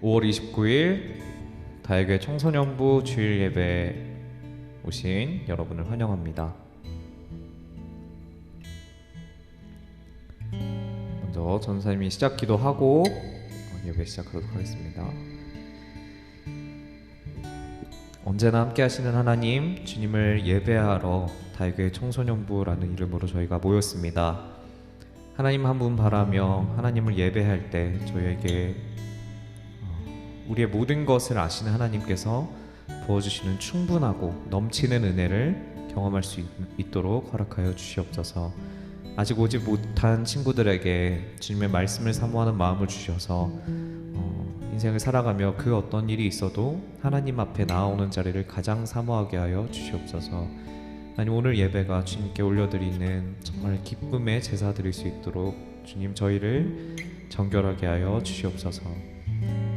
5월 29일 다혜교회 청소년부 주일 예배 오신 여러분을 환영합니다. 먼저 전사님이 시작 기도하고 예배 시작하도록 하겠습니다. 언제나 함께 하시는 하나님, 주님을 예배하러 다혜교회 청소년부라는 이름으로 저희가 모였습니다. 하나님 한 분 바라며 하나님을 예배할 때 저희에게 우리의 모든 것을 아시는 하나님께서 부어주시는 충분하고 넘치는 은혜를 경험할 수 있도록 허락하여 주시옵소서. 아직 오지 못한 친구들에게 주님의 말씀을 사모하는 마음을 주셔서 인생을 살아가며 그 어떤 일이 있어도 하나님 앞에 나아오는 자리를 가장 사모하게 하여 주시옵소서. 하나님, 오늘 예배가 주님께 올려드리는 정말 기쁨의 제사 드릴 수 있도록 주님 저희를 정결하게 하여 주시옵소서.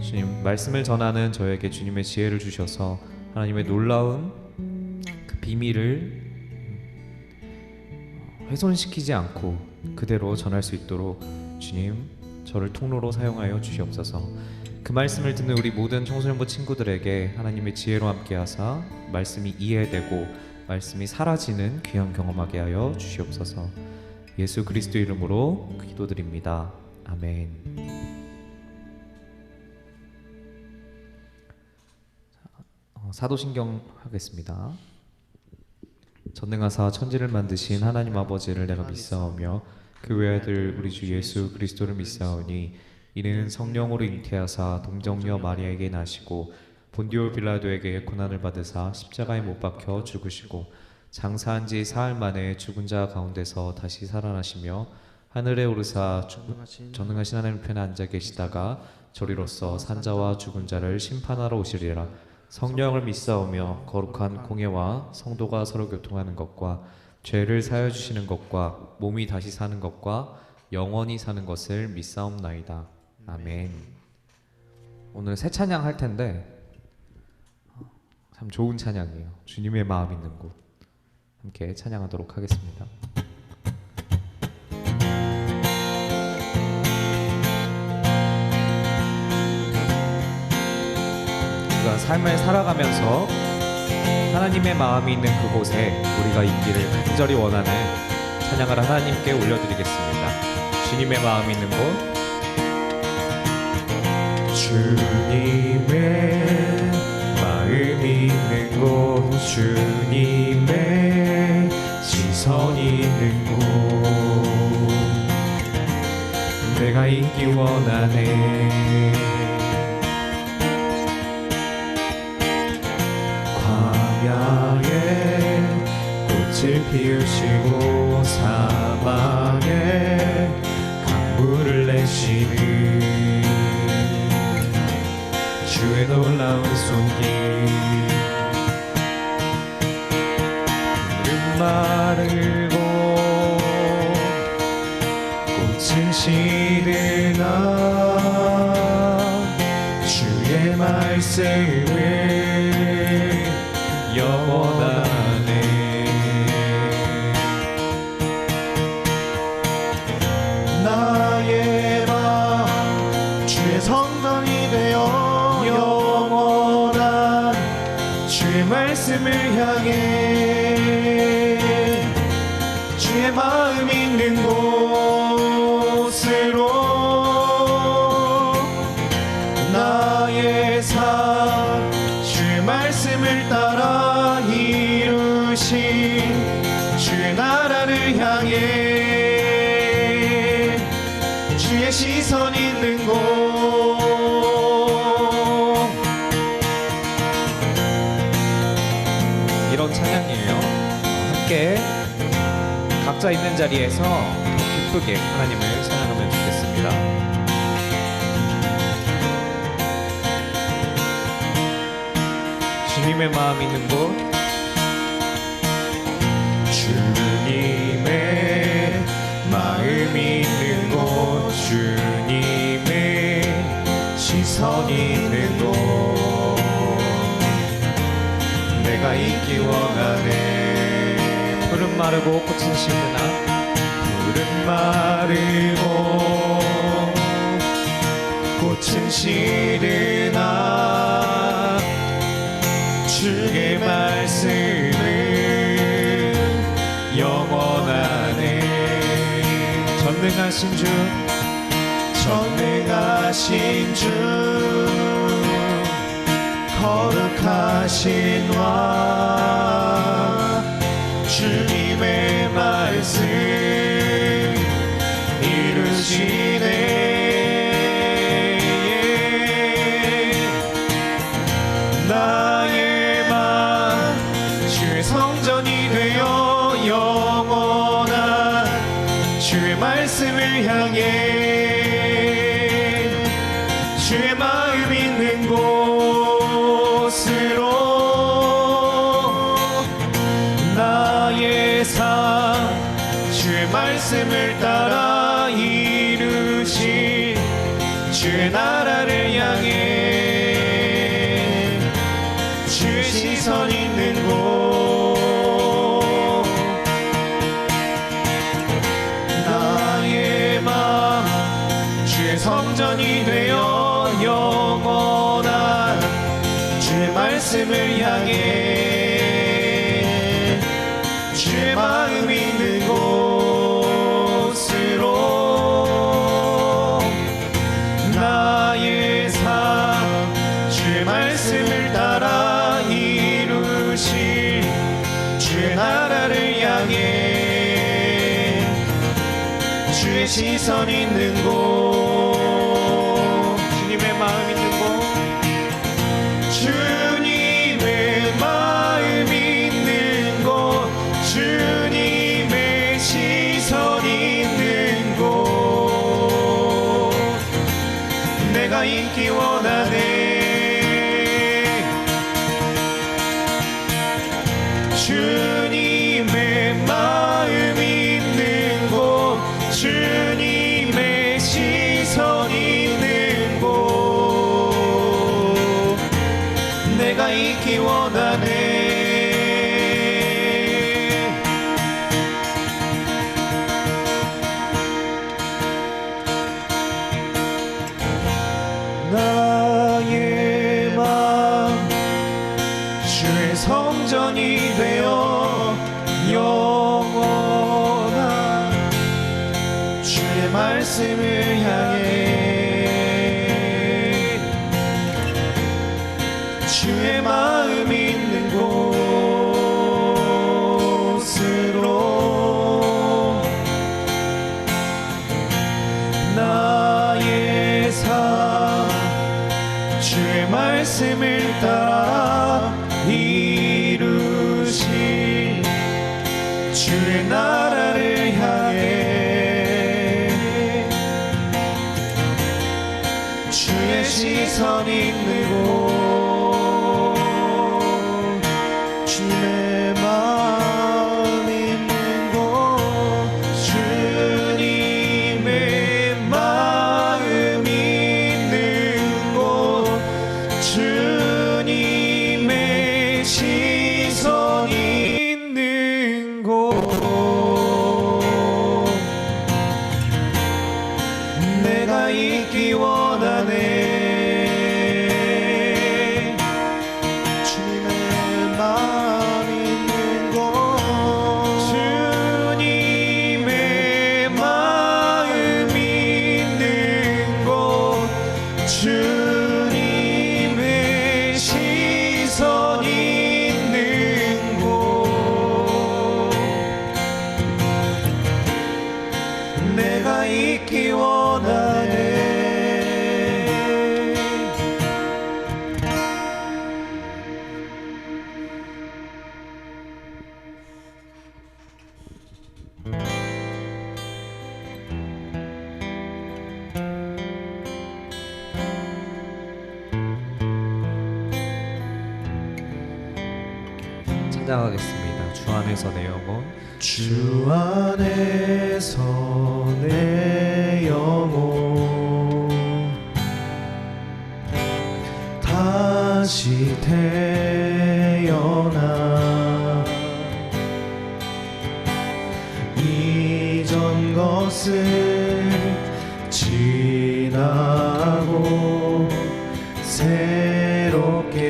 주님, 말씀을 전하는 저에게 주님의 지혜를 주셔서 하나님의 놀라운 그 비밀을 훼손시키지 않고 그대로 전할 수 있도록 주님 저를 통로로 사용하여 주시옵소서. 그 말씀을 듣는 우리 모든 청소년부 친구들에게 하나님의 지혜로 함께 하사 말씀이 이해되고 말씀이 사라지는 귀한 경험하게 하여 주시옵소서. 예수 그리스도 이름으로 기도드립니다. 아멘. 사도신경 하겠습니다. 전능하사 천지를 만드신 하나님 아버지를 내가 믿사오며 그 외아들 우리 주 예수 그리스도를 믿사오니 이는 성령으로 잉태하사 동정녀 마리아에게 나시고 본디오 빌라도에게 고난을 받으사 십자가에 못 박혀 죽으시고 장사한 지 사흘 만에 죽은 자 가운데서 다시 살아나시며 하늘에 오르사 전능하신 하나님 편에 앉아 계시다가 저리로서 산자와 죽은 자를 심판하러 오시리라. 성령을 믿사오며 거룩한 공예와 성도가 서로 교통하는 것과 죄를 사하여 주시는 것과 몸이 다시 사는 것과 영원히 사는 것을 믿사옵나이다. 아멘. 오늘 새 찬양 할 텐데 참 좋은 찬양이에요. 주님의 마음 있는 곳. 함께 찬양하도록 하겠습니다. 우리가 삶을 살아가면서 하나님의 마음이 있는 그곳에 우리가 있기를 간절히 원하는 찬양을 하나님께 올려드리겠습니다. 주님의 마음이 있는 곳. 주님의 마음이 있는 곳, 주님의 시선이 있는 곳, 내가 있기 원하네. 광야에 꽃을 피우시고 사막에 강물을 내시는 주의 놀라운 손길, 푸른 마르고 꽃은 시드나 주의 말씀을 영원하네. 나의 마음 주의 성전이 되어 영원한 주의 말씀을 향해 주의 마음 있는 곳으로 나의 삶 주의 말씀을 따라 이루신 주의 나라를 향해 주의 시선 있는 곳. 이런 찬양이에요. 함께 각자 있는 자리에서 더 기쁘게 하나님을 찬양하면 좋겠습니다. 주님의 마음 있는 곳. 주님의 마음 있는 곳, 주님의 시선이 있는 곳, 내가 있기 원하네. 푸른 마르고 꽃은 시드나 푸른 마르고 꽃은 시드나 전능하신 주 전능하신 주 거룩하신 왕 주님의 말씀 이루시네 나의 맘 주의 성전이 되어 영원한 주의 말씀을 향해 주의 마음 있는 곳으로 나의 삶 주의 말씀을 따라 이루신 주의 나라를 향해 주의 시선 있는 곳 나의 맘 주의 성전이 되어 영원한 주의 말씀을 향해 주의 마음 있는 곳으로 나의 삶 주의 말씀을 따라 이루실 주의 나라를 향해 주의 시선 있는 곳 주님의 마음 있는 곳 주님의 마음 있는 곳 주님의 시선 있는 곳 내가 있기 원하네 주님의 마음 있는 곳 주님의 시선 있는 곳 내가 있기 원하네 나의 맘 주의 성전이 되어 영원한 주의 말씀을 향해 주의 마음 있는 곳으로 나의 삶 주의 말씀을 따라 이루신 주의 나라를 향해 주의 시선 있는 곳 주님의 마음 있는 곳 주님의 마음 있는 곳 주님의 시선 있는 곳 내가 있기 원하네 주님의 마음 있는 곳 주님의 마음 있는 곳 주님의 시선 있는 곳 내가 있기 원하네 찬양하겠습니다. 주 안에서 내 영혼 주 안에서 내 영혼 다시 태어나 이전 것을 지나고 새롭게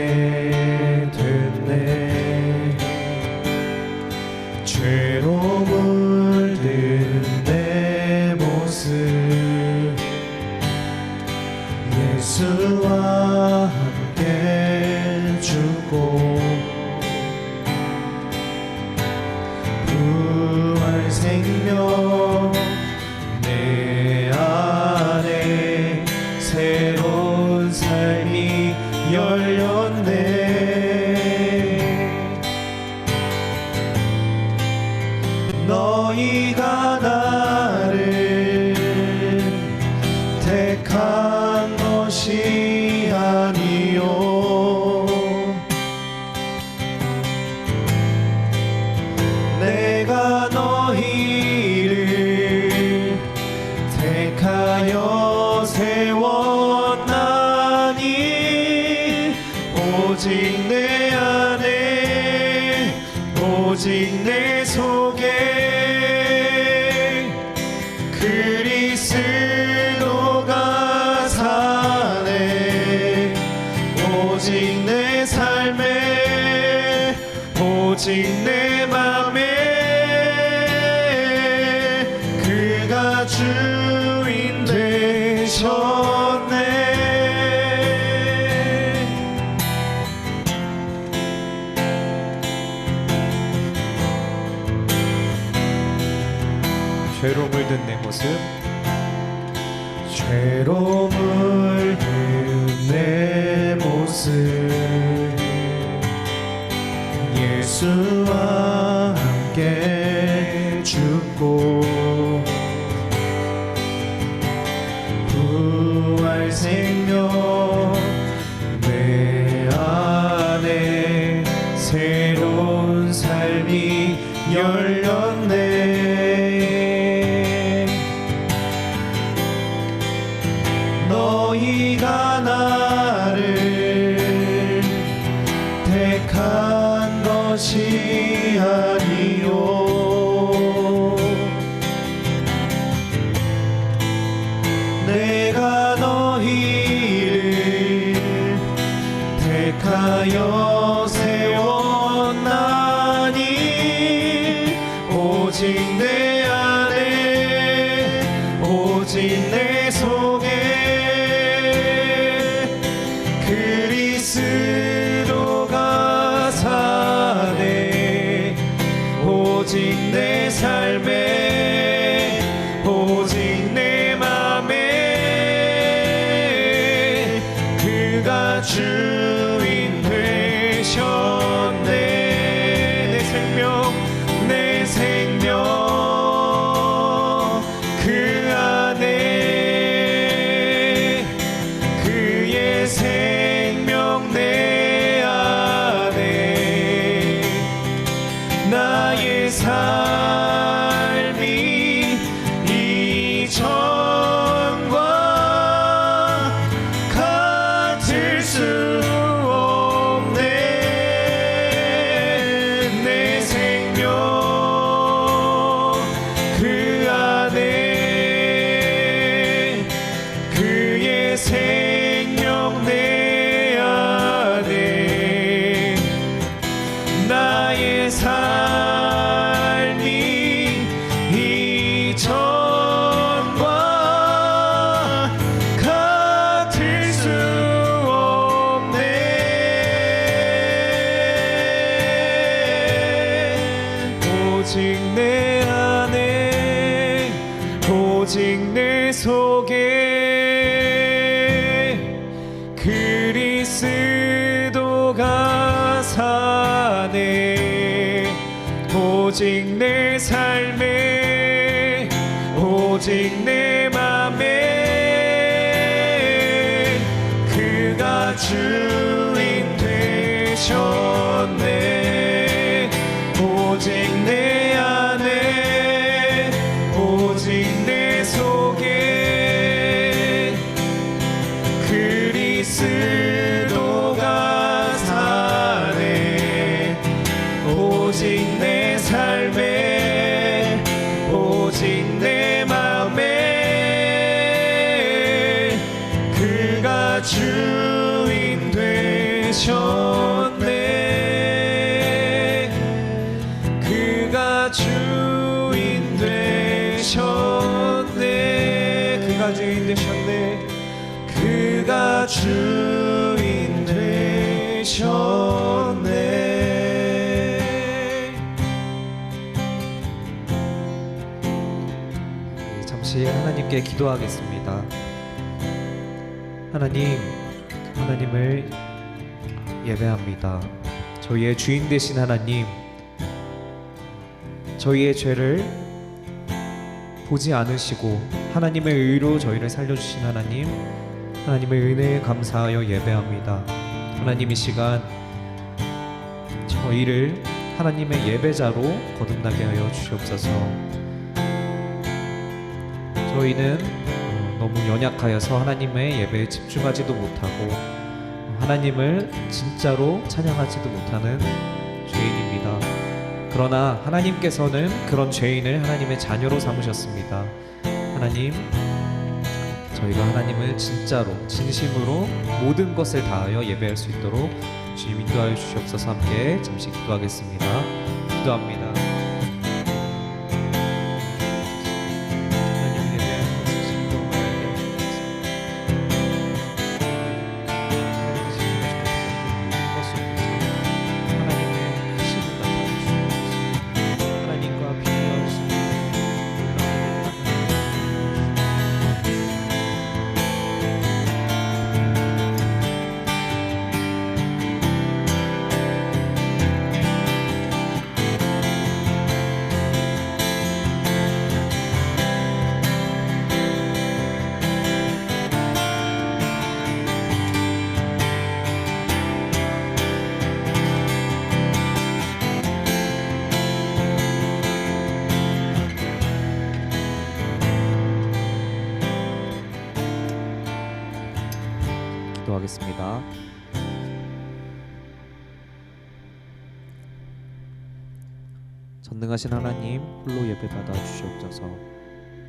됐네 죄로 물든 내 모습 그리스도가 사네 오직 내 삶에 오직 내 맘에 그가 주인 되셨네. 죄로 물든 내 모습, 죄로 물든 내 모습 예수와 함께 죽고 부활 생명 내 안에 새로운 삶이 열렸네. 너희가 나를 택한 것이 아니요 내가 너희를 택하여 세웠나니 오직 내 안에 오직 내 속에 그리스도가 사네 오직 내 삶에 오직 내 맘에 그가 주인 되셨네. 내 생명 그 안에 그의 생명 내 안에 나의 삶이 이전과 같을 수 없네. 내 생명 그 안에 그의 생명 내 안에 나의 삶이 이전과 같을 수 없네. 오직 내 안에 오직 내 속에 그리스도가 사네 오직 내 삶에 오직 내 맘에 그가 주인 되셨네. 오직 내 안에 오직 내 속에 그리스도가 사네 오직 내 삶에 오직 내 맘에 그가 주인 되셨네. 그가 주인 되셨네. 그가 주인 되셨네. 그가 주인 되셨네. 잠시 하나님께 기도하겠습니다. 하나님을 예배합니다. 저희의 주인 되신 하나님, 저희의 죄를 보지 않으시고 하나님의 의로 저희를 살려주신 하나님의 은혜에 감사하여 예배합니다. 하나님, 이 시간 저희를 하나님의 예배자로 거듭나게 하여 주시옵소서. 저희는 너무 연약하여서 하나님의 예배에 집중하지도 못하고 하나님을 진짜로 찬양하지도 못하는 죄인입니다. 그러나 하나님께서는 그런 죄인을 하나님의 자녀로 삼으셨습니다. 하나님, 저희가 하나님을 진짜로 진심으로 모든 것을 다하여 예배할 수 있도록 주님 인도하여 주시옵소서. 함께 잠시 기도하겠습니다. 기도합니다. 하나님 예배하는 것을 즐거움을 알게 하시옵소서. 하나님의 크심을 나타내 주시옵소서. 하나님과 비교할 수 기도하겠습니다. 전능하신 하나님, 홀로 예배받아 주시옵소서.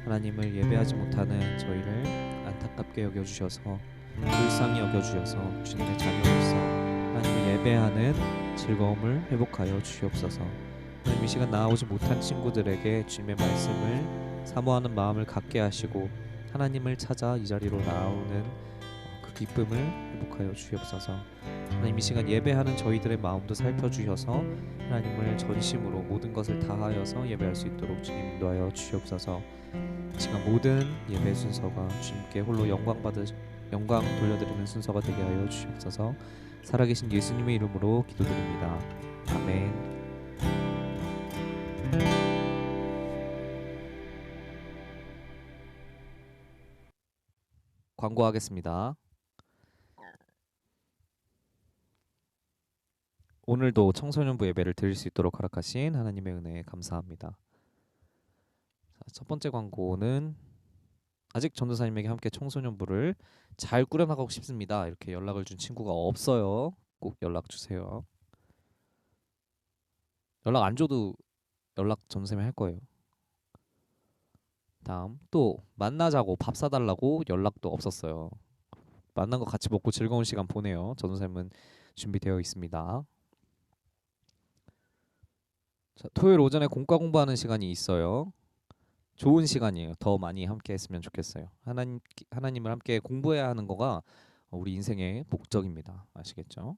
하나님을 예배하지 못하는 저희를 안타깝게 여겨주셔서 불쌍히 여겨주셔서 주님의 자녀로서 하나님을 예배하는 즐거움을 회복하여 주시옵소서. 하나님, 이 시간 나아오지 못한 친구들에게 주님의 말씀을 사모하는 마음을 갖게 하시고 하나님을 찾아 이 자리로 나오는 그 기쁨을 회복하여 주시옵소서. 하나님, 이 시간 예배하는 저희들의 마음도 살펴주셔서 하나님을 전심으로 모든 것을 다하여서 예배할 수 있도록 주님 인도하여 주시옵소서. 지금 모든 예배 순서가 주님께 홀로 영광 돌려드리는 순서가 되게 하여 주시옵소서. 살아계신 예수님의 이름으로 기도드립니다. 아멘. 광고하겠습니다. 오늘도 청소년부 예배를 드릴 수 있도록 허락하신 하나님의 은혜에 감사합니다. 자, 첫 번째 광고는 아직 전도사님에게 함께 청소년부를 잘 꾸려나가고 싶습니다. 이렇게 연락을 준 친구가 없어요. 꼭 연락 주세요. 연락 안 줘도 연락 전도사님이 할 거예요. 다음, 또 만나자고 밥 사달라고 연락도 없었어요. 만난 거 같이 먹고 즐거운 시간 보내요. 전도사님은 준비되어 있습니다. 자, 토요일 오전에 공과 공부하는 시간이 있어요. 좋은 시간이에요. 더 많이 함께 했으면 좋겠어요. 하나님을 함께 공부해야 하는 거가 우리 인생의 목적입니다. 아시겠죠?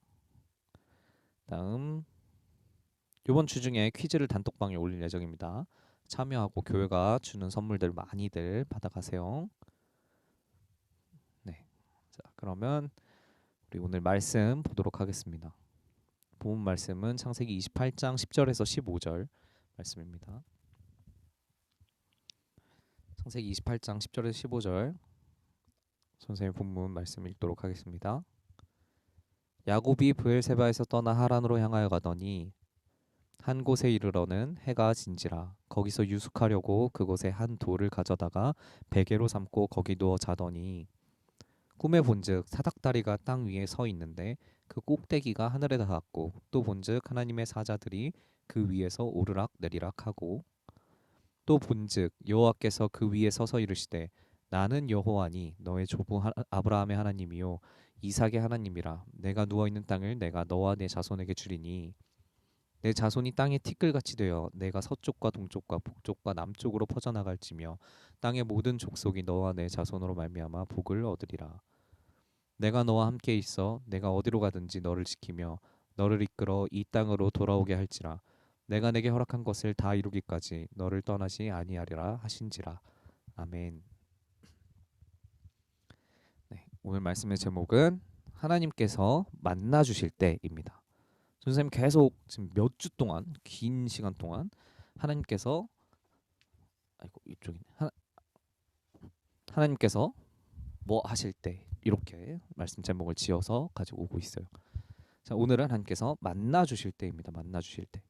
다음, 이번 주 중에 퀴즈를 단톡방에 올릴 예정입니다. 참여하고 교회가 주는 선물들 많이들 받아가세요. 네, 자, 그러면 우리 오늘 말씀 보도록 하겠습니다. 본문 말씀은 창세기 28장 10절에서 15절 말씀입니다. 창세기 28장 10절에서 15절 선생님 본문 말씀 읽도록 하겠습니다. 야곱이 브엘세바에서 떠나 하란으로 향하여 가더니 한 곳에 이르러는 해가 진지라. 거기서 유숙하려고 그곳에 한 돌을 가져다가 베개로 삼고 거기 누워 자더니 꿈에 본즉 사닥다리가 땅 위에 서 있는데 그 꼭대기가 하늘에 닿았고 또 본즉 하나님의 사자들이 그 위에서 오르락 내리락 하고 또 본즉 여호와께서 그 위에 서서 이르시되 나는 여호와니 너의 조부 아브라함의 하나님이요 이삭의 하나님이라. 내가 누워있는 땅을 내가 너와 내 자손에게 주리니 내 자손이 땅의 티끌같이 되어 내가 서쪽과 동쪽과 북쪽과 남쪽으로 퍼져나갈지며 땅의 모든 족속이 너와 내 자손으로 말미암아 복을 얻으리라. 내가 너와 함께 있어 내가 어디로 가든지 너를 지키며 너를 이끌어 이 땅으로 돌아오게 할지라. 내가 내게 허락한 것을 다 이루기까지 너를 떠나지 아니하리라 하신지라. 아멘. 네, 오늘 말씀의 제목은 하나님께서 만나 주실 때입니다. 선생님 계속 지금 몇 주 동안 긴 시간 동안 하나님께서 하나님께서 뭐 하실 때 이렇게 말씀 제목을 지어서 가지고 오고 있어요. 자, 오늘은 하나님께서 만나 주실 때입니다. 만나 주실 때.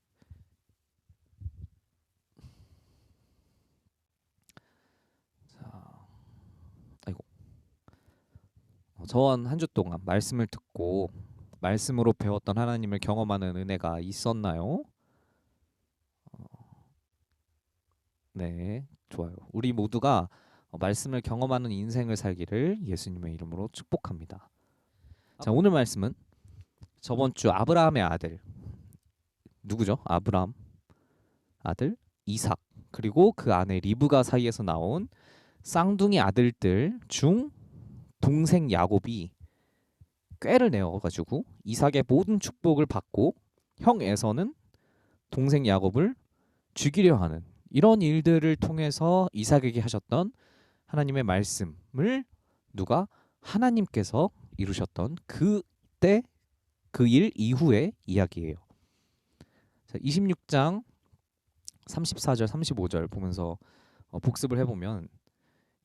자, 저한 한 주 동안 말씀을 듣고 말씀으로 배웠던 하나님을 경험하는 은혜가 있었나요? 네, 좋아요. 우리 모두가 말씀을 경험하는 인생을 살기를 예수님의 이름으로 축복합니다. 자, 오늘 말씀은 저번 주 아브라함의 아들 누구죠? 아브라함 아들 이삭 그리고 그 아내 리브가 사이에서 나온 쌍둥이 아들들 중 동생 야곱이 꾀를 내어가지고 이삭의 모든 축복을 받고 형 에서는 동생 야곱을 죽이려 하는 이런 일들을 통해서 이삭에게 하셨던 하나님의 말씀을 누가? 하나님께서 이루셨던 그때 그 일 이후의 이야기예요. 자, 26장 34절 35절 보면서 복습을 해보면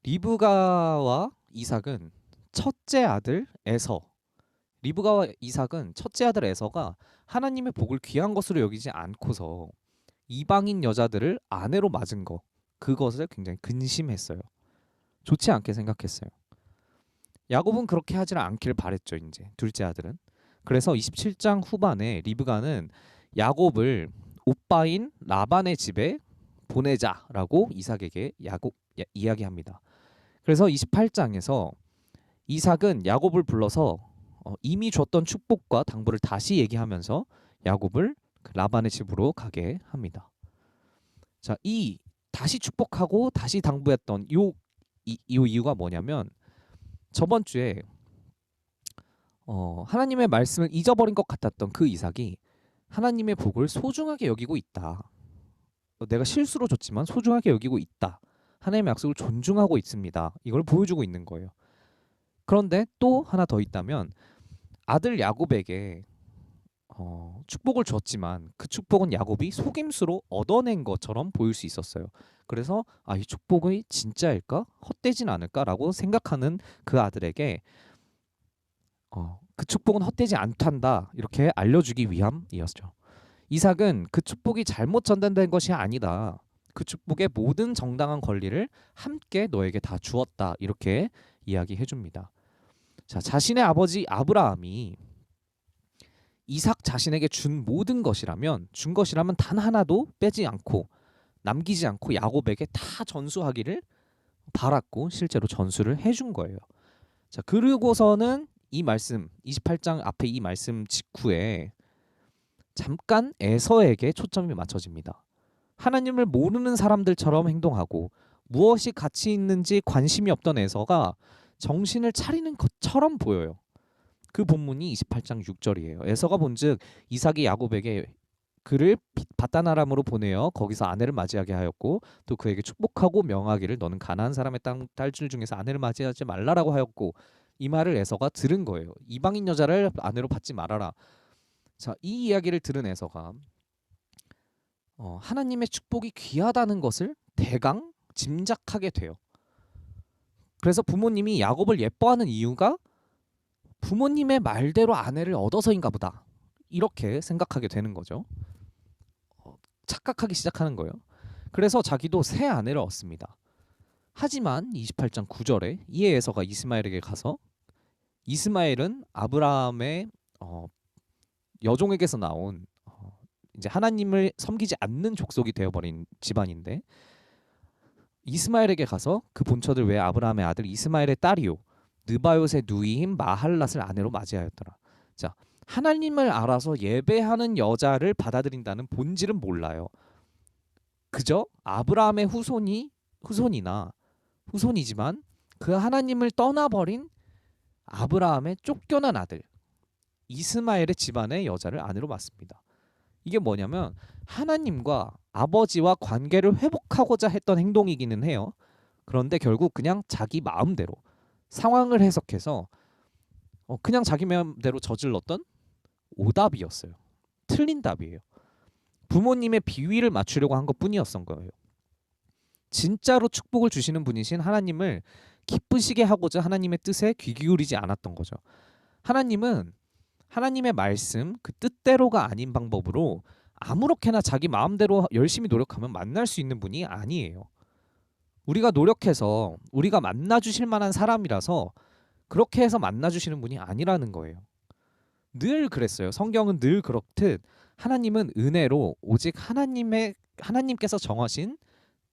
리브가와 이삭은 첫째 아들 에서 리브가와 이삭은 첫째 아들 에서가 하나님의 복을 귀한 것으로 여기지 않고서 이방인 여자들을 아내로 맞은 거 그것을 굉장히 근심했어요. 좋지 않게 생각했어요. 야곱은 그렇게 하지를 않기를 바랬죠. 이제 둘째 아들은. 그래서 27장 후반에 리브가는 야곱을 오빠인 라반의 집에 보내자라고 이삭에게 이야기합니다. 그래서 28장에서 이삭은 야곱을 불러서 이미 줬던 축복과 당부를 다시 얘기하면서 야곱을 그 라반의 집으로 가게 합니다. 자, 이 다시 축복하고 다시 당부했던 요 이유가 뭐냐면 저번 주에 하나님의 말씀을 잊어버린 것 같았던 그 이삭이 하나님의 복을 소중하게 여기고 있다. 내가 실수로 줬지만 소중하게 여기고 있다. 하나님의 약속을 존중하고 있습니다. 이걸 보여주고 있는 거예요. 그런데 또 하나 더 있다면 아들 야곱에게 축복을 줬지만 그 축복은 야곱이 속임수로 얻어낸 것처럼 보일 수 있었어요. 그래서 이 축복이 진짜일까? 헛되진 않을까라고 생각하는 그 아들에게 그 축복은 헛되지 않단다 이렇게 알려주기 위함이었죠. 이삭은 그 축복이 잘못 전달된 것이 아니다. 그 축복의 모든 정당한 권리를 함께 너에게 다 주었다 이렇게 이야기해 줍니다. 자, 자신의 아버지 아브라함이 이삭 자신에게 준 모든 것이라면 준 것이라면 단 하나도 빼지 않고 남기지 않고 야곱에게 다 전수하기를 바랐고 실제로 전수를 해준 거예요. 자, 그러고서는 이 말씀 28장 앞에 이 말씀 직후에 잠깐 에서에게 초점이 맞춰집니다. 하나님을 모르는 사람들처럼 행동하고 무엇이 가치 있는지 관심이 없던 에서가 정신을 차리는 것처럼 보여요. 그 본문이 28장 6절이에요. 에서가 본즉 이삭이 야곱에게 그를 바다나람으로 보내어 거기서 아내를 맞이하게 하였고 또 그에게 축복하고 명하기를 너는 가나안 사람의 딸들 중에서 아내를 맞이하지 말라라고 하였고 이 말을 에서가 들은 거예요. 이방인 여자를 아내로 받지 말아라. 자, 이 이야기를 들은 에서가 하나님의 축복이 귀하다는 것을 대강 짐작하게 돼요. 그래서 부모님이 야곱을 예뻐하는 이유가 부모님의 말대로 아내를 얻어서인가 보다 이렇게 생각하게 되는 거죠. 착각하기 시작하는 거예요. 그래서 자기도 새 아내를 얻습니다. 하지만 28장 9절에 이에 에서가 이스마엘에게 가서 이스마엘은 아브라함의 여종에게서 나온 이제 하나님을 섬기지 않는 족속이 되어버린 집안인데 이스마엘에게 가서 그 본처들 외에 아브라함의 아들 이스마엘의 딸이요 느바요의 누이인 마할랏을 아내로 맞이하였더라. 자, 하나님을 알아서 예배하는 여자를 받아들인다는 본질은 몰라요. 그저 아브라함의 후손이지만 그 하나님을 떠나버린 아브라함의 쫓겨난 아들 이스마엘의 집안의 여자를 아내로 맞습니다. 이게 뭐냐면 하나님과 아버지와 관계를 회복하고자 했던 행동이기는 해요. 그런데 결국 그냥 자기 마음대로 상황을 해석해서 그냥 자기 마음대로 저질렀던 오답이었어요. 틀린 답이에요. 부모님의 비위를 맞추려고 한 것뿐이었던 거예요. 진짜로 축복을 주시는 분이신 하나님을 기쁘시게 하고자 하나님의 뜻에 귀 기울이지 않았던 거죠. 하나님은 하나님의 말씀 그 뜻대로가 아닌 방법으로 아무렇게나 자기 마음대로 열심히 노력하면 만날 수 있는 분이 아니에요. 우리가 노력해서 우리가 만나주실 만한 사람이라서 그렇게 해서 만나주시는 분이 아니라는 거예요. 늘 그랬어요. 성경은 늘 그렇듯 하나님은 은혜로 오직 하나님께서 정하신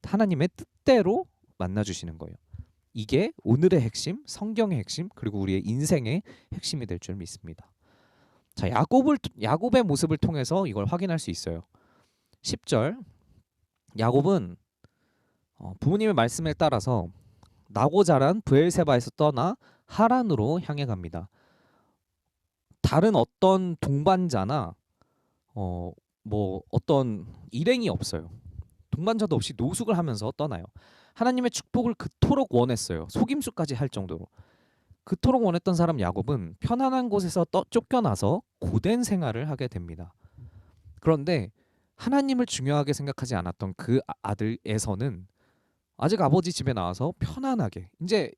하나님의 뜻대로 만나주시는 거예요. 이게 오늘의 핵심, 성경의 핵심, 그리고 우리의 인생의 핵심이 될 줄 믿습니다. 자, 야곱의 모습을 통해서 이걸 확인할 수 있어요. 10절 야곱은 부모님의 말씀에 따라서 나고 자란 브엘세바에서 떠나 하란으로 향해 갑니다. 다른 어떤 동반자나 뭐 어떤 일행이 없어요. 동반자도 없이 노숙을 하면서 떠나요. 하나님의 축복을 그토록 원했어요. 속임수까지 할 정도로. 그토록 원했던 사람 야곱은 편안한 곳에서 쫓겨나서 고된 생활을 하게 됩니다. 그런데 하나님을 중요하게 생각하지 않았던 그 아들 에서는 아직 아버지 집에 나와서 편안하게, 이제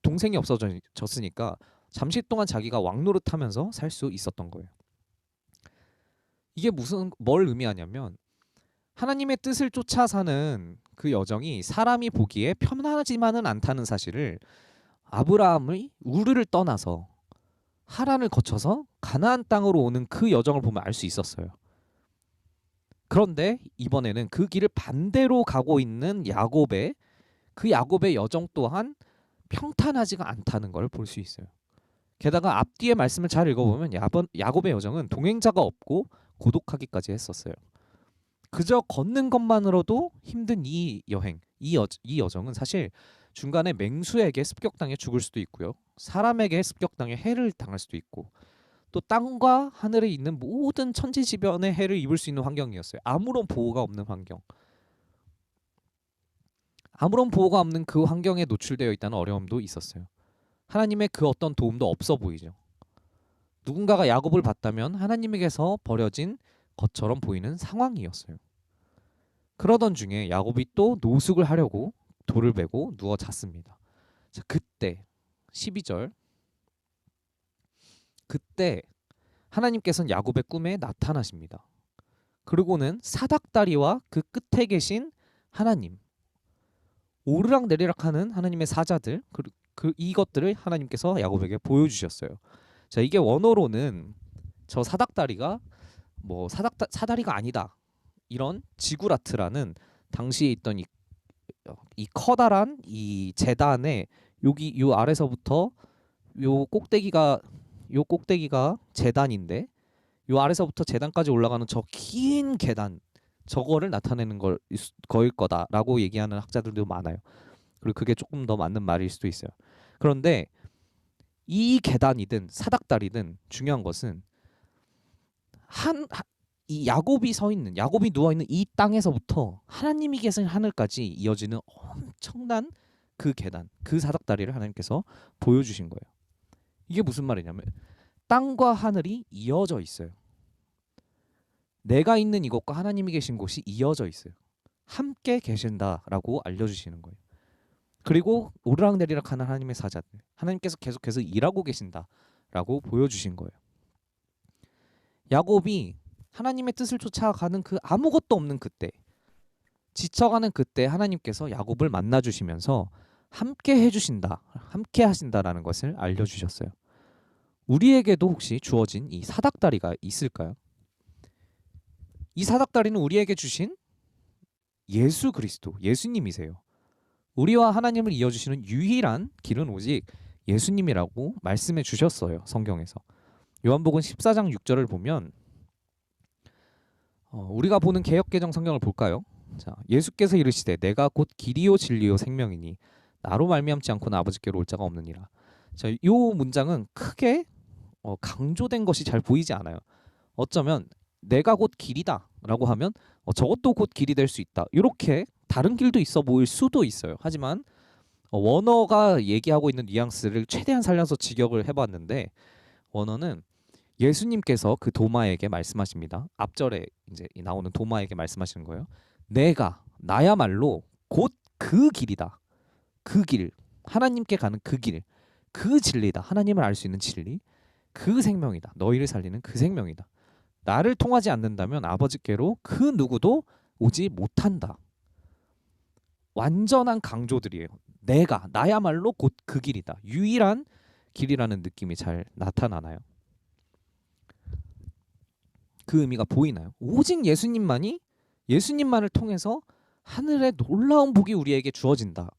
동생이 없어졌으니까 잠시 동안 자기가 왕노릇하면서 살 수 있었던 거예요. 이게 뭘 의미하냐면 하나님의 뜻을 쫓아 사는 그 여정이 사람이 보기에 편안하지만은 않다는 사실을 아브라함의 우르를 떠나서 하란을 거쳐서 가나안 땅으로 오는 그 여정을 보면 알 수 있었어요. 그런데 이번에는 그 길을 반대로 가고 있는 야곱의 여정 또한 평탄하지가 않다는 걸 볼 수 있어요. 게다가 앞뒤의 말씀을 잘 읽어보면 야곱의 여정은 동행자가 없고 고독하기까지 했었어요. 그저 걷는 것만으로도 힘든 이 여행, 이 여정은 사실 중간에 맹수에게 습격당해 죽을 수도 있고요. 사람에게 습격당해 해를 당할 수도 있고, 또 땅과 하늘에 있는 모든 천지지변의 해를 입을 수 있는 환경이었어요. 아무런 보호가 없는 환경. 아무런 보호가 없는 그 환경에 노출되어 있다는 어려움도 있었어요. 하나님의 그 어떤 도움도 없어 보이죠. 누군가가 야곱을 봤다면 하나님에게서 버려진 것처럼 보이는 상황이었어요. 그러던 중에 야곱이 또 노숙을 하려고 돌을 베고 누워 잤습니다. 자, 그때 12절 그때 하나님께서는 야곱의 꿈에 나타나십니다. 그리고는 사닥다리와 그 끝에 계신 하나님, 오르락 내리락 하는 하나님의 사자들, 이것들을 하나님께서 야곱에게 보여주셨어요. 자, 이게 원어로는 저 사닥다리가 뭐 사다리가 아니다, 이런 지구라트라는 당시에 있던 이 커다란 이 재단의 여기 요 아래서부터 요 꼭대기가 재단인데, 요 아래서부터 재단까지 올라가는 저 긴 계단, 저거를 나타내는 거일 거다라고 얘기하는 학자들도 많아요. 그리고 그게 조금 더 맞는 말일 수도 있어요. 그런데 이 계단이든 사닥다리든 중요한 것은 이 야곱이 누워 있는 이 땅에서부터 하나님이 계신 하늘까지 이어지는 엄청난 그 계단, 그 사닥다리를 하나님께서 보여주신 거예요. 이게 무슨 말이냐면 땅과 하늘이 이어져 있어요. 내가 있는 이곳과 하나님이 계신 곳이 이어져 있어요. 함께 계신다라고 알려주시는 거예요. 그리고 오르락내리락 하는 하나님의 사자들, 하나님께서 계속해서 일하고 계신다라고 보여주신 거예요. 야곱이 하나님의 뜻을 쫓아가는 그 아무것도 없는 그때, 지쳐가는 그때 하나님께서 야곱을 만나주시면서 함께 해주신다, 함께 하신다라는 것을 알려주셨어요. 우리에게도 혹시 주어진 이 사닥다리가 있을까요? 이 사닥다리는 우리에게 주신 예수 그리스도, 예수님이세요. 우리와 하나님을 이어주시는 유일한 길은 오직 예수님이라고 말씀해 주셨어요. 성경에서. 요한복음 14장 6절을 보면 우리가 보는 개역개정 성경을 볼까요? 자, 예수께서 이르시되 내가 곧 길이요 진리요 생명이니 나로 말미암지 않고는 아버지께로 올 자가 없느니라. 자, 요 문장은 크게 강조된 것이 잘 보이지 않아요. 어쩌면 내가 곧 길이다라고 하면 저것도 곧 길이 될 수 있다, 이렇게 다른 길도 있어 보일 수도 있어요. 하지만 원어가 얘기하고 있는 뉘앙스를 최대한 살려서 직역을 해봤는데, 원어는 예수님께서 그 도마에게 말씀하십니다. 앞절에 이제 나오는 도마에게 말씀하시는 거예요. 나야말로 곧 그 길이다. 그 길, 하나님께 가는 그 길, 그 진리다. 하나님을 알 수 있는 진리, 그 생명이다. 너희를 살리는 그 생명이다. 나를 통하지 않는다면 아버지께로 그 누구도 오지 못한다. 완전한 강조들이에요. 나야말로 곧 그 길이다. 유일한 길이라는 느낌이 잘 나타나나요? 그 의미가 보이나요? 오직 예수님만을 통해서 하늘의 놀라운 복이 우리에게 주어진다.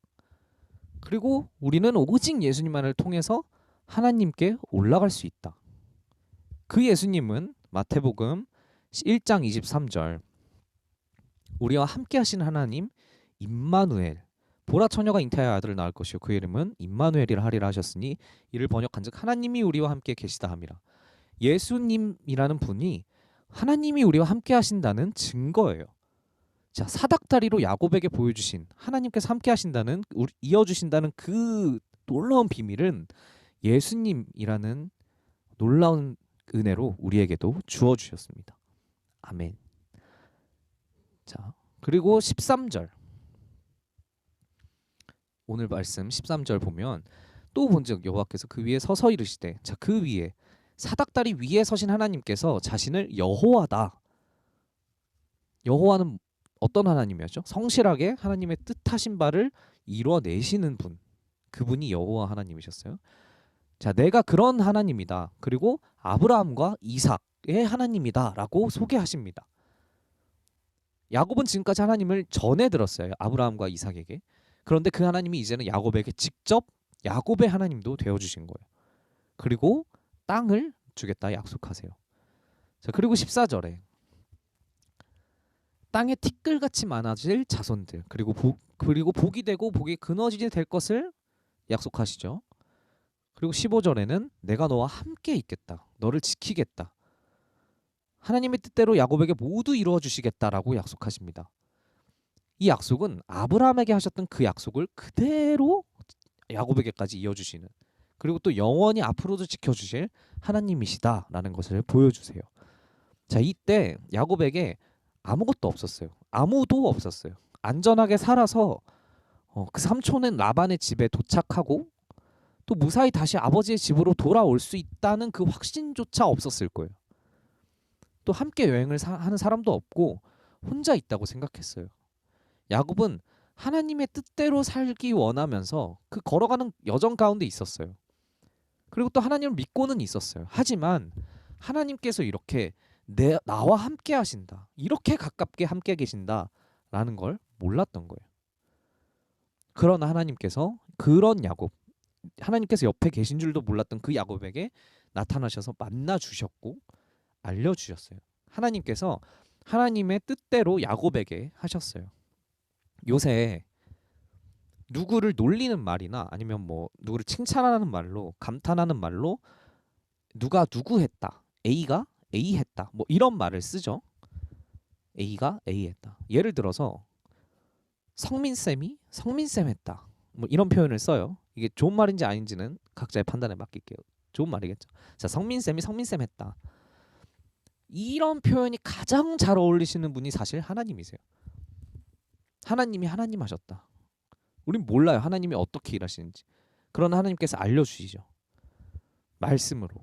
그리고 우리는 오직 예수님만을 통해서 하나님께 올라갈 수 있다. 그 예수님은 마태복음 1장 23절 우리와 함께 하신 하나님 임마누엘 보라 처녀가 잉태하여 아들을 낳을 것이요 그 이름은 임마누엘이라 하리라 하셨으니 이를 번역한즉 하나님이 우리와 함께 계시다 함이라. 예수님이라는 분이 하나님이 우리와 함께 하신다는 증거예요. 자, 사닥다리로 야곱에게 보여주신 하나님께서 함께 하신다는 이어주신다는 그 놀라운 비밀은 예수님이라는 놀라운 은혜로 우리에게도 주어 주셨습니다. 아멘. 자, 그리고 13절 오늘 말씀 13절 보면 또 본즉 여호와께서 그 위에 서서 이르시되 자, 그 위에 사닥다리 위에 서신 하나님께서 자신을 여호와다. 여호와는 어떤 하나님이었죠? 성실하게 하나님의 뜻하신 바를 이뤄내시는 분. 그분이 여호와 하나님이셨어요. 자, 내가 그런 하나님이다. 그리고 아브라함과 이삭의 하나님이다 라고 소개하십니다. 야곱은 지금까지 하나님을 전해 들었어요. 아브라함과 이삭에게. 그런데 그 하나님이 이제는 야곱에게 직접 야곱의 하나님도 되어주신 거예요. 그리고 땅을 주겠다 약속하세요. 자, 그리고 14절에 땅에 티끌같이 많아질 자손들 그리고 복이 되고 복이 끊어지게 될 것을 약속하시죠. 그리고 15절에는 내가 너와 함께 있겠다. 너를 지키겠다. 하나님의 뜻대로 야곱에게 모두 이루어 주시겠다라고 약속하십니다. 이 약속은 아브라함에게 하셨던 그 약속을 그대로 야곱에게까지 이어주시는 그리고 또 영원히 앞으로도 지켜주실 하나님이시다라는 것을 보여주세요. 자, 이때 야곱에게 아무것도 없었어요. 아무도 없었어요. 안전하게 살아서 그 삼촌은 라반의 집에 도착하고 또 무사히 다시 아버지의 집으로 돌아올 수 있다는 그 확신조차 없었을 거예요. 또 함께 여행을 하는 사람도 없고 혼자 있다고 생각했어요. 야곱은 하나님의 뜻대로 살기 원하면서 그 걸어가는 여정 가운데 있었어요. 그리고 또 하나님을 믿고는 있었어요. 하지만 하나님께서 이렇게 나와 함께 하신다. 이렇게 가깝게 함께 계신다라는 걸 몰랐던 거예요. 그러나 하나님께서 그런 야곱, 하나님께서 옆에 계신 줄도 몰랐던 그 야곱에게 나타나셔서 만나 주셨고 알려주셨어요. 하나님께서 하나님의 뜻대로 야곱에게 하셨어요. 요새 누구를 놀리는 말이나 아니면 뭐 누구를 칭찬하는 말로 감탄하는 말로 누가 누구 했다, A가 A 했다, 뭐 이런 말을 쓰죠. A가 A 했다. 예를 들어서 성민쌤이 성민쌤 했다, 뭐 이런 표현을 써요. 이게 좋은 말인지 아닌지는 각자의 판단에 맡길게요. 좋은 말이겠죠. 자, 성민쌤이 성민쌤 했다. 이런 표현이 가장 잘 어울리시는 분이 사실 하나님이세요. 하나님이 하나님 하셨다. 우린 몰라요. 하나님이 어떻게 일하시는지. 그러나 하나님께서 알려주시죠. 말씀으로.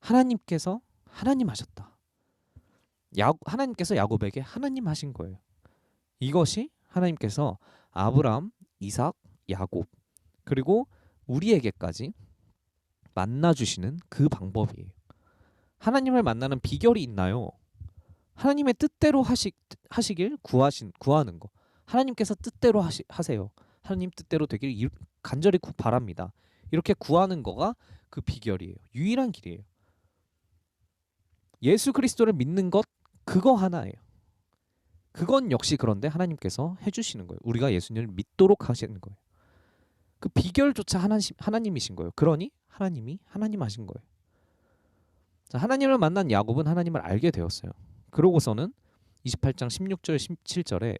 하나님께서 하나님 하셨다. 하나님께서 야곱에게 하나님 하신 거예요. 이것이 하나님께서 아브라함, 이삭, 야곱 그리고 우리에게까지 만나주시는 그 방법이에요. 하나님을 만나는 비결이 있나요? 하나님의 뜻대로 하시길 구하는 거. 하나님께서 뜻대로 하세요. 하나님 뜻대로 되길 간절히 바랍니다. 이렇게 구하는 거가 그 비결이에요. 유일한 길이에요. 예수 그리스도를 믿는 것 그거 하나예요. 그건 역시 그런데 하나님께서 해주시는 거예요. 우리가 예수님을 믿도록 하시는 거예요. 그 비결조차 하나님이신 거예요. 그러니 하나님이 하나님 하신 거예요. 자, 하나님을 만난 야곱은 하나님을 알게 되었어요. 그러고서는 28장 16절 17절에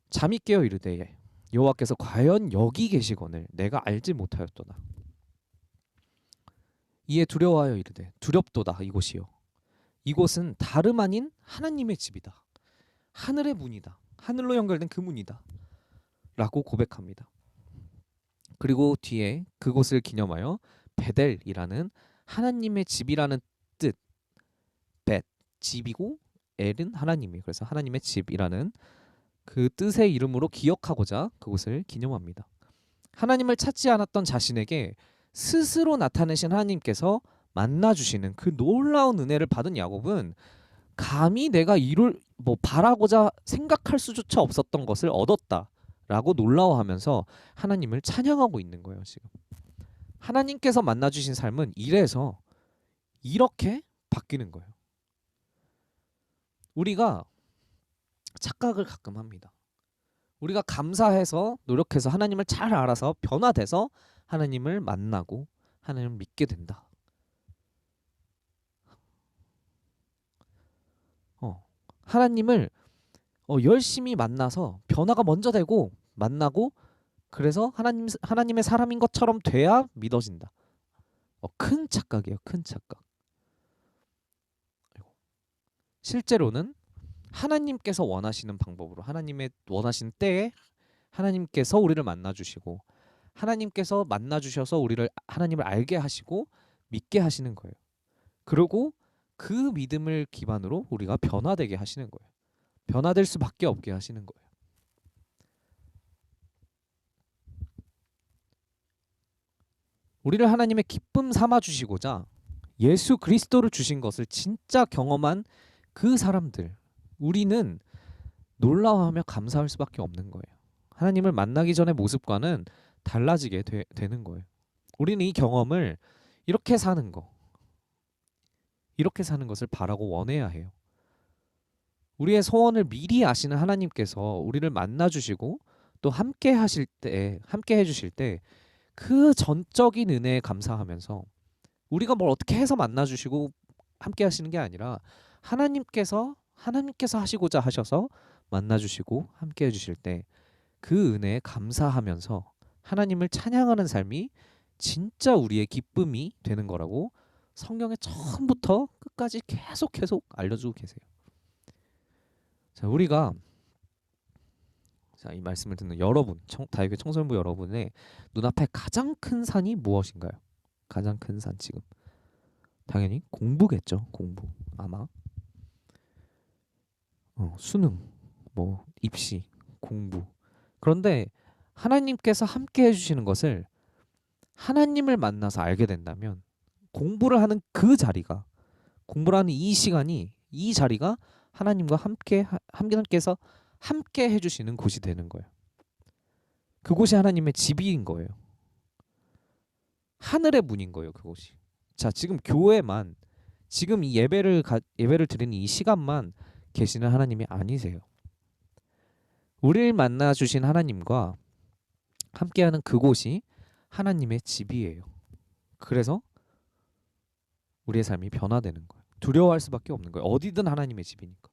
잠이 깨어 이르되 여호와께서 과연 여기 계시거늘 내가 알지 못하였도다. 이에 두려워하여 이르되 두렵도다 이곳이요 이곳은 다름 아닌 하나님의 집이다. 하늘의 문이다. 하늘로 연결된 그 문이다. 라고 고백합니다. 그리고 뒤에 그곳을 기념하여 베델이라는 하나님의 집이라는 뜻, 벳, 집이고 엘은 하나님이에요. 그래서 하나님의 집이라는 그 뜻의 이름으로 기억하고자 그곳을 기념합니다. 하나님을 찾지 않았던 자신에게 스스로 나타내신 하나님께서 만나주시는 그 놀라운 은혜를 받은 야곱은 감히 내가 바라고자 생각할 수조차 없었던 것을 얻었다라는 라고 놀라워하면서 하나님을 찬양하고 있는 거예요. 지금 하나님께서 만나주신 삶은 이래서 이렇게 바뀌는 거예요. 우리가 착각을 가끔 합니다. 우리가 감사해서 노력해서 하나님을 잘 알아서 변화돼서 하나님을 만나고 하나님을 믿게 된다. 하나님을 열심히 만나서 변화가 먼저 되고 만나고 그래서 하나님의 사람인 것처럼 돼야 믿어진다. 큰 착각이에요. 큰 착각. 실제로는 하나님께서 원하시는 방법으로 하나님의 원하시는 때에 하나님께서 우리를 만나주시고 하나님께서 만나주셔서 우리를 하나님을 알게 하시고 믿게 하시는 거예요. 그리고 그 믿음을 기반으로 우리가 변화되게 하시는 거예요. 변화될 수밖에 없게 하시는 거예요. 우리를 하나님의 기쁨 삼아 주시고자 예수 그리스도를 주신 것을 진짜 경험한 그 사람들, 우리는 놀라워하며 감사할 수밖에 없는 거예요. 하나님을 만나기 전의 모습과는 달라지게 되는 거예요. 우리는 이 경험을 이렇게 사는 것을 바라고 원해야 해요. 우리의 소원을 미리 아시는 하나님께서 우리를 만나 주시고 또 함께 해 주실 때 그 전적인 은혜에 감사하면서 우리가 뭘 어떻게 해서 만나 주시고 함께 하시는 게 아니라 하나님께서 하시고자 하셔서 만나 주시고 함께 해 주실 때 그 은혜에 감사하면서 하나님을 찬양하는 삶이 진짜 우리의 기쁨이 되는 거라고 성경에 처음부터 끝까지 계속 알려주고 계세요. 자, 우리가 이 말씀을 듣는 여러분, 다육의 청소년부 여러분의 눈앞에 가장 큰 산이 무엇인가요? 가장 큰 산 지금 당연히 공부겠죠. 공부. 아마 수능, 뭐 입시, 공부. 그런데 하나님께서 함께 해주시는 것을 하나님을 만나서 알게 된다면 공부를 하는 그 자리가, 공부를 하는 이 시간이, 이 자리가 하나님과 하나님께서 함께 해주시는 곳이 되는 거예요. 그곳이 하나님의 집인 거예요. 하늘의 문인 거예요. 그곳이. 자, 지금 교회만, 지금 이 예배를 드리는 이 시간만 계시는 하나님이 아니세요. 우리를 만나 주신 하나님과 함께하는 그곳이 하나님의 집이에요. 그래서 우리의 삶이 변화되는 거예요. 두려워할 수밖에 없는 거예요. 어디든 하나님의 집이니까.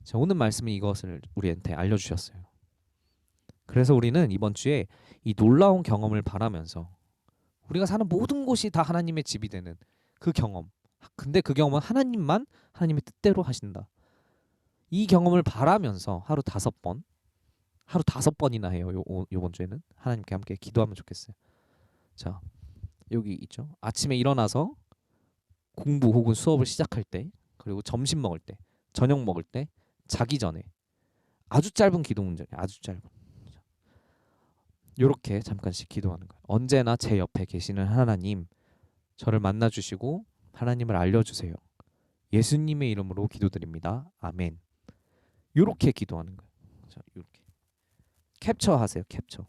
자, 오늘 말씀은 이것을 우리한테 알려주셨어요. 그래서 우리는 이번 주에 이 놀라운 경험을 바라면서 우리가 사는 모든 곳이 다 하나님의 집이 되는 그 경험. 근데 그 경험은 하나님만 하나님의 뜻대로 하신다. 이 경험을 바라면서 하루 5번이나 해요. 요번 주에는 하나님께 함께 기도하면 좋겠어요. 자, 여기 있죠. 아침에 일어나서 공부 혹은 수업을 시작할 때, 그리고 점심 먹을 때, 저녁 먹을 때, 자기 전에 아주 짧은 기도 문제예요. 아주 짧은. 요렇게 잠깐씩 기도하는 거예요. 언제나 제 옆에 계시는 하나님, 저를 만나 주시고 하나님을 알려주세요. 예수님의 이름으로 기도드립니다. 아멘. 요렇게 기도하는 거예요. 자, 요렇게 캡처하세요. 캡처.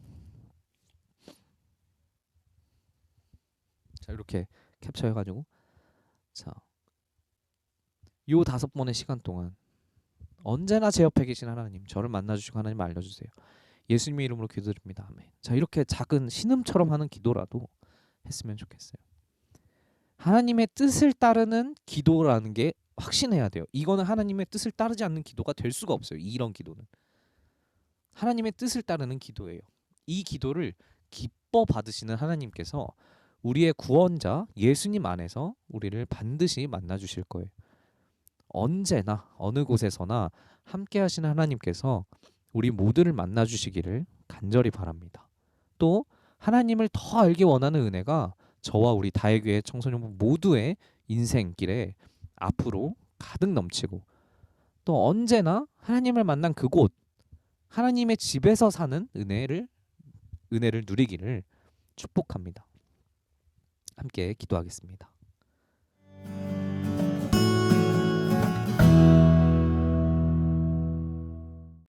자, 이렇게 캡처해가지고, 자, 요 5번의 시간 동안 언제나 제 옆에 계신 하나님, 저를 만나주시고 하나님 알려주세요. 예수님의 이름으로 기도드립니다. 아멘. 자, 이렇게 작은 신음처럼 하는 기도라도 했으면 좋겠어요. 하나님의 뜻을 따르는 기도라는 게 확신해야 돼요. 이거는 하나님의 뜻을 따르지 않는 기도가 될 수가 없어요. 이런 기도는 하나님의 뜻을 따르는 기도예요. 이 기도를 기뻐 받으시는 하나님께서 우리의 구원자 예수님 안에서 우리를 반드시 만나 주실 거예요. 언제나 어느 곳에서나 함께 하시는 하나님께서 우리 모두를 만나 주시기를 간절히 바랍니다. 또 하나님을 더 알기 원하는 은혜가 저와 우리 다혜교회 청소년부 모두의 인생길에 앞으로 가득 넘치고, 또 언제나 하나님을 만난 그곳, 하나님의 집에서 사는 은혜를 누리기를 축복합니다. 함께 기도하겠습니다.